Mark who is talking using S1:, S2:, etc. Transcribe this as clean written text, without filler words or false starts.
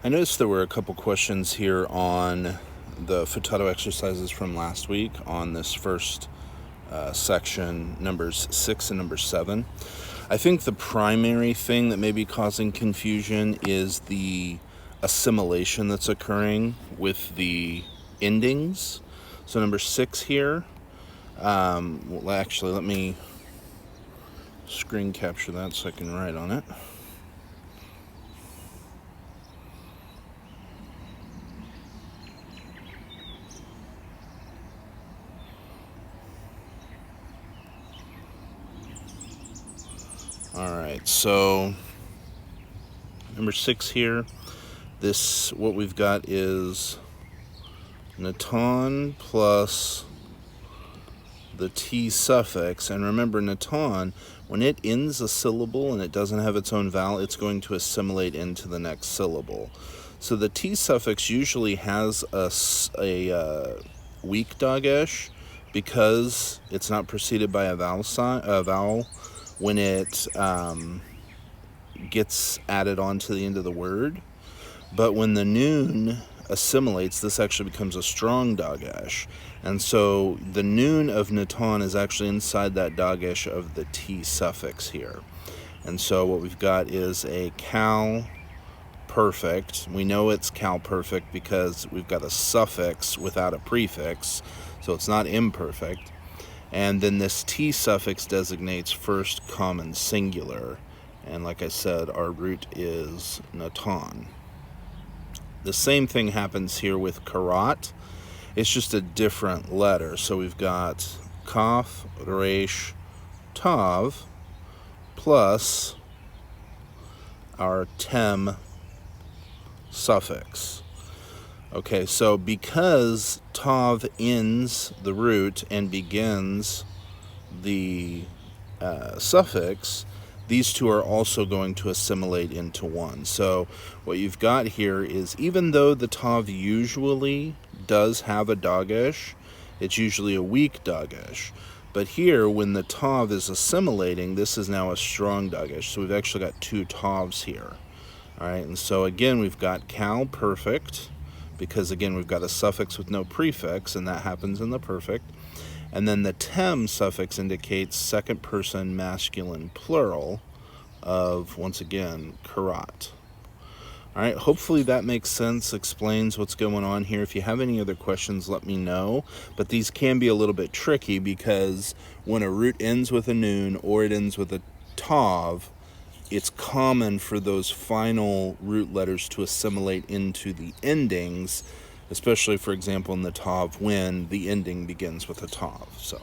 S1: I noticed there were a couple questions here on the Futato exercises from last week on this first section, numbers 6 and number 7. I think the primary thing that may be causing confusion is the assimilation that's occurring with the endings. So number 6 here, well, actually, let me screen capture that so I can write on it. All right, so number 6 here, what we've got is naton plus the T suffix. And remember, naton, when it ends a syllable and it doesn't have its own vowel, it's going to assimilate into the next syllable. So the T suffix usually has a weak dagesh because it's not preceded by a vowel when it gets added onto the end of the word. But when the noon assimilates, this actually becomes a strong dagesh. And so the noon of naton is actually inside that dagesh of the T suffix here. And so what we've got is a cal perfect. We know it's cal perfect because we've got a suffix without a prefix, so it's not imperfect. And then this T suffix designates first common singular. And like I said, our root is naton. The same thing happens here with karat. It's just a different letter. So we've got kaf, resh, tav, plus our tem suffix. Okay, so because tav ends the root and begins the suffix, these two are also going to assimilate into one. So what you've got here is, even though the tav usually does have a dagesh, it's usually a weak dagesh. But here, when the tav is assimilating, this is now a strong dagesh. So we've actually got two tavs here. All right, and so again, we've got cal perfect, because again, we've got a suffix with no prefix, and that happens in the perfect. And then the tem suffix indicates second person masculine plural of, once again, karat. All right, hopefully that makes sense, explains what's going on here. If you have any other questions, let me know. But these can be a little bit tricky because when a root ends with a noon or it ends with a tav, it's common for those final root letters to assimilate into the endings, especially, for example, in the tav when the ending begins with a tav. So